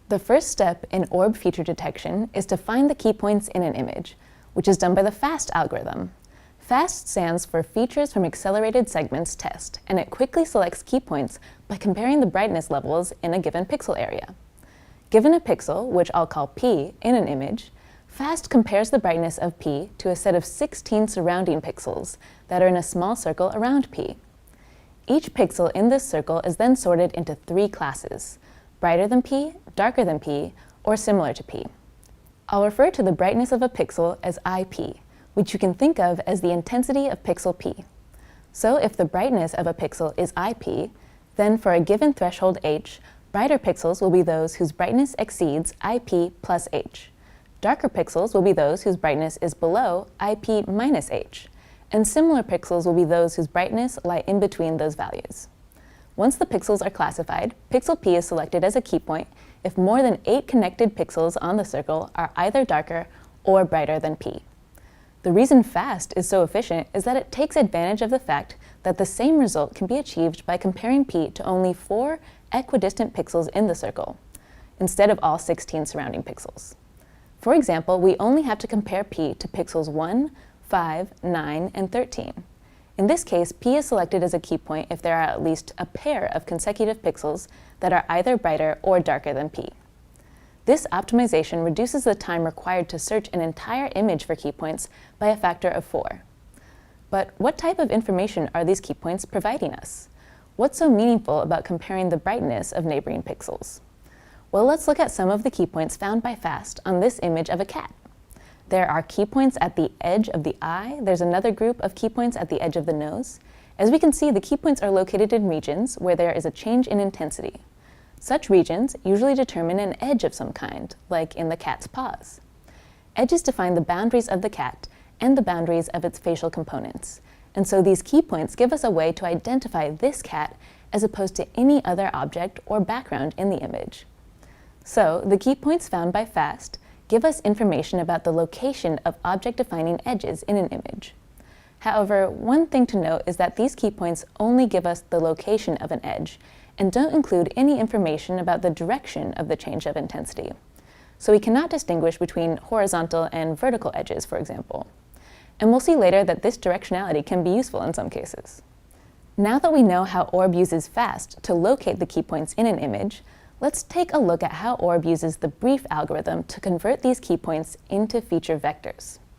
The first step in orb feature detection is to find the key points in an image, which is done by the FAST algorithm. FAST stands for Features from Accelerated Segments Test, and it quickly selects key points by comparing the brightness levels in a given pixel area. Given a pixel, which I'll call P, in an image, FAST compares the brightness of P to a set of 16 surrounding pixels that are in a small circle around P. Each pixel in this circle is then sorted into 3 classes: brighter than P, darker than P, or similar to P. I'll refer to the brightness of a pixel as IP, which you can think of as the intensity of pixel P. So if the brightness of a pixel is IP, then for a given threshold H, brighter pixels will be those whose brightness exceeds IP plus H. Darker pixels will be those whose brightness is below IP minus H, and similar pixels will be those whose brightness lie in between those values. Once the pixels are classified, pixel P is selected as a key point if more than 8 connected pixels on the circle are either darker or brighter than P. The reason FAST is so efficient is that it takes advantage of the fact that the same result can be achieved by comparing P to only 4 equidistant pixels in the circle, instead of all 16 surrounding pixels. For example, we only have to compare P to pixels 1, 5, 9, and 13. In this case, P is selected as a key point if there are at least a pair of consecutive pixels that are either brighter or darker than P. This optimization reduces the time required to search an entire image for key points by a factor of 4. But what type of information are these key points providing us? What's so meaningful about comparing the brightness of neighboring pixels? Well, let's look at some of the key points found by FAST on this image of a cat. There are key points at the edge of the eye. There's another group of key points at the edge of the nose. As we can see, the key points are located in regions where there is a change in intensity. Such regions usually determine an edge of some kind, like in the cat's paws. Edges define the boundaries of the cat and the boundaries of its facial components. And so these key points give us a way to identify this cat as opposed to any other object or background in the image. So the key points found by FAST give us information about the location of object-defining edges in an image. However, one thing to note is that these key points only give us the location of an edge and don't include any information about the direction of the change of intensity. So we cannot distinguish between horizontal and vertical edges, for example. And we'll see later that this directionality can be useful in some cases. Now that we know how Orb uses FAST to locate the key points in an image, let's take a look at how Orb uses the brief algorithm to convert these key points into feature vectors.